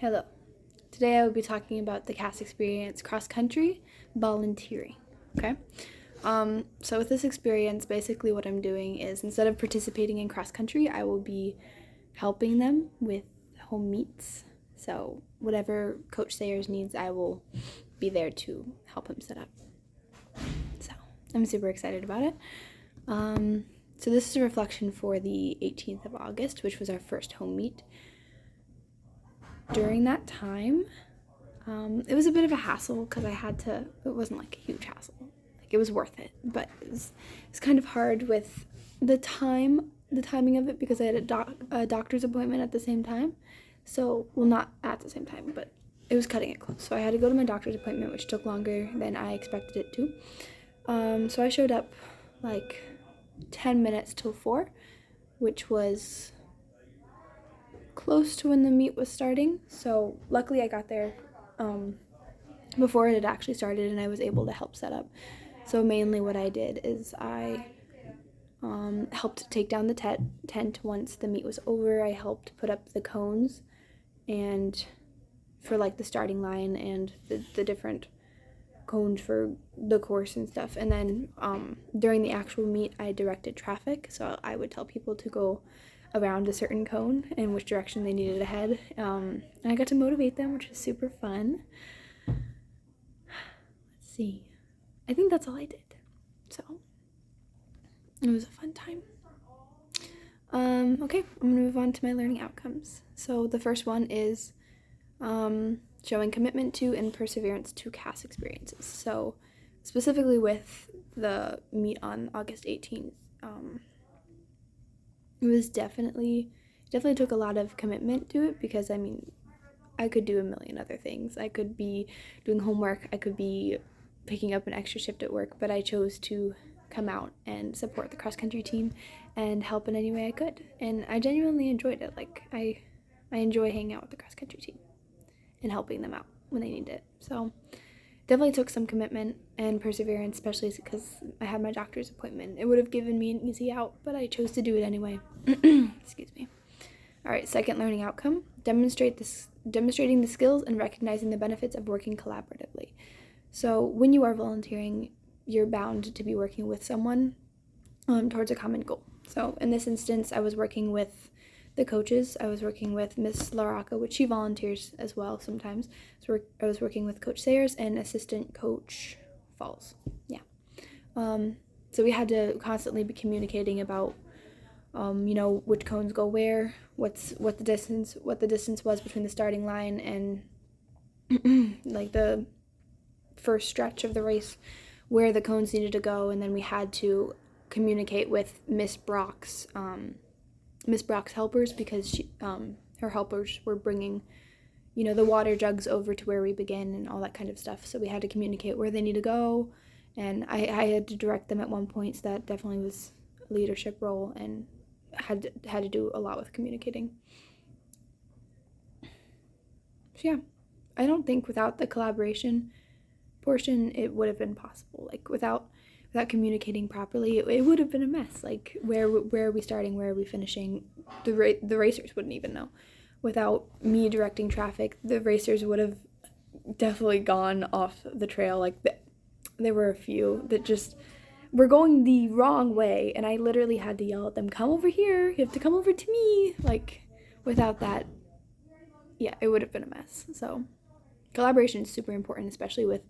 Hello. Today I will be talking about the CAS experience cross-country volunteering. Okay? So with this experience, basically what I'm doing is instead of participating in cross-country, I will be helping them with home meets. So whatever Coach Sayers needs, I will be there to help him set up. So I'm super excited about it. So this is a reflection for the 18th of August, which was our first home meet. During that time, it was a bit of a hassle because it wasn't like a huge hassle. Like it was worth it, but it's kind of hard with the timing of it because I had a doctor's appointment at the same time. So, well, not at the same time, but it was cutting it close. So I had to go to my doctor's appointment, which took longer than I expected it to. So I showed up like 10 minutes till 4, which was close to when the meet was starting. So luckily I got there before it had actually started and I was able to help set up. So mainly what I did is I helped take down the tent once the meet was over. I helped put up the cones and for like the starting line and the different cones for the course and stuff. And then during the actual meet I directed traffic, so I would tell people to go around a certain cone and which direction they needed to head. And I got to motivate them, which was super fun. Let's see. I think that's all I did. So it was a fun time. Okay, I'm gonna move on to my learning outcomes. So the first one is showing commitment to and perseverance to CAS experiences. So specifically with the meet on August 18th, it was definitely took a lot of commitment to it because I could do a million other things. I could be doing homework, I could be picking up an extra shift at work, but I chose to come out and support the cross-country team and help in any way I could. And I genuinely enjoyed it. Like I enjoy hanging out with the cross-country team and helping them out when they need it. So definitely took some commitment and perseverance, especially because I had my doctor's appointment. It would have given me an easy out, but I chose to do it anyway. Excuse me. All right, second learning outcome, demonstrating the skills and recognizing the benefits of working collaboratively. So when you are volunteering, you're bound to be working with someone towards a common goal. So in this instance, I was working with the coaches. I was working with Miss Laraka, which she volunteers as well sometimes. So I was working with Coach Sayers and assistant Coach Falls. Yeah. So we had to constantly be communicating about, which cones go where, what the distance was between the starting line and like the first stretch of the race, where the cones needed to go, and then we had to communicate with Miss Brock's helpers because her helpers were bringing, the water jugs over to where we begin and all that kind of stuff. So we had to communicate where they need to go, and I had to direct them at one point. So that definitely was a leadership role and had to do a lot with communicating. So yeah, I don't think without the collaboration portion it would have been possible. Like without communicating properly, it would have been a mess. Like where are we starting, where are we finishing? The racers wouldn't even know. Without me directing traffic, the racers would have definitely gone off the trail. Like there were a few that just were going the wrong way, and I literally had to yell at them, "Come over here! You have to come over to me!" Like without that, yeah, it would have been a mess. So collaboration is super important, especially with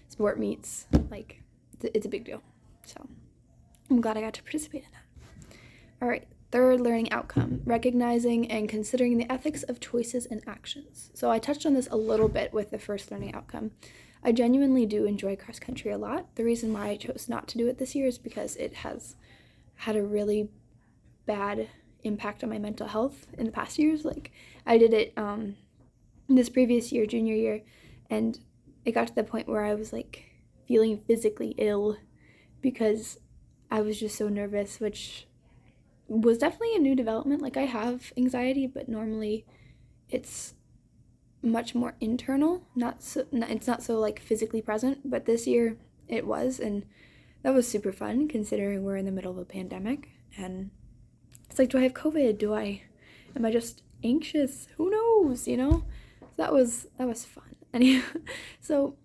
sport meets. Like it's a big deal. So I'm glad I got to participate in that. All right, third learning outcome, recognizing and considering the ethics of choices and actions. So I touched on this a little bit with the first learning outcome. I genuinely do enjoy cross country a lot. The reason why I chose not to do it this year is because it has had a really bad impact on my mental health in the past years. Like I did it this previous year, junior year, and it got to the point where I was like feeling physically ill because I was just so nervous, which was definitely a new development. Like I have anxiety, but normally it's much more internal, it's not so like physically present, but this year it was, and that was super fun considering we're in the middle of a pandemic. And it's like, do I have COVID? Am I just anxious? Who knows, So that was fun. Anyway, so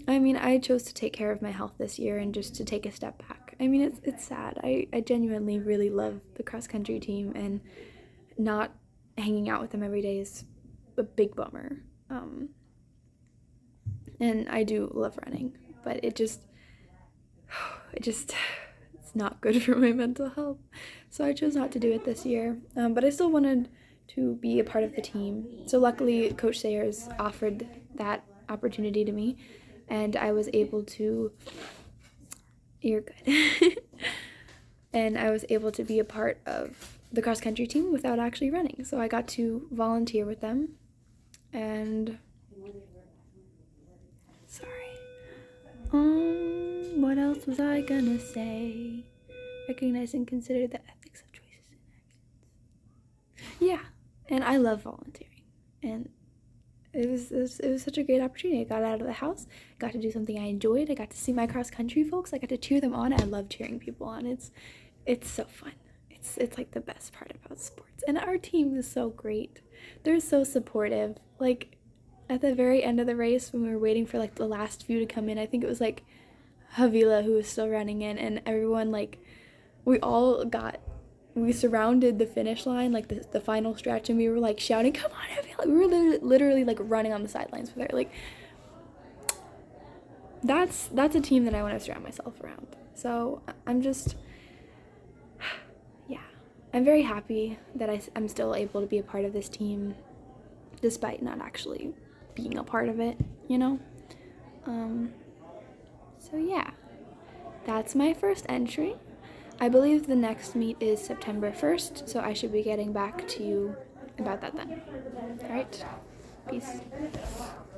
I mean, I chose to take care of my health this year and just to take a step back. I mean, it's sad. I genuinely really love the cross country team, and not hanging out with them every day is a big bummer. And I do love running, but it's not good for my mental health. So I chose not to do it this year. But I still wanted to be a part of the team. So luckily, Coach Sayers offered that opportunity to me, and I was able to. You're good. And I was able to be a part of the cross country team without actually running. So I got to volunteer with them, and sorry. What else was I gonna say? Recognize and consider the ethics of choices and actions. Yeah, and I love volunteering, and it was such a great opportunity. I got out of the house, got to do something I enjoyed. I got to see my cross country folks. I got to cheer them on. I love cheering people on. It's so fun. It's like the best part about sports. And our team is so great. They're so supportive. Like at the very end of the race, when we were waiting for like the last few to come in, I think it was like Havila who was still running in, and everyone, like, we surrounded the finish line, like the final stretch, and we were like shouting, "Come on, Havila!" We were literally like running on the sidelines with her. Like that's a team that I want to surround myself around. So I'm just, yeah, I'm very happy that I'm still able to be a part of this team, despite not actually being a part of it, you know? So yeah, that's my first entry. I believe the next meet is September 1st, so I should be getting back to you about that then. Alright, peace.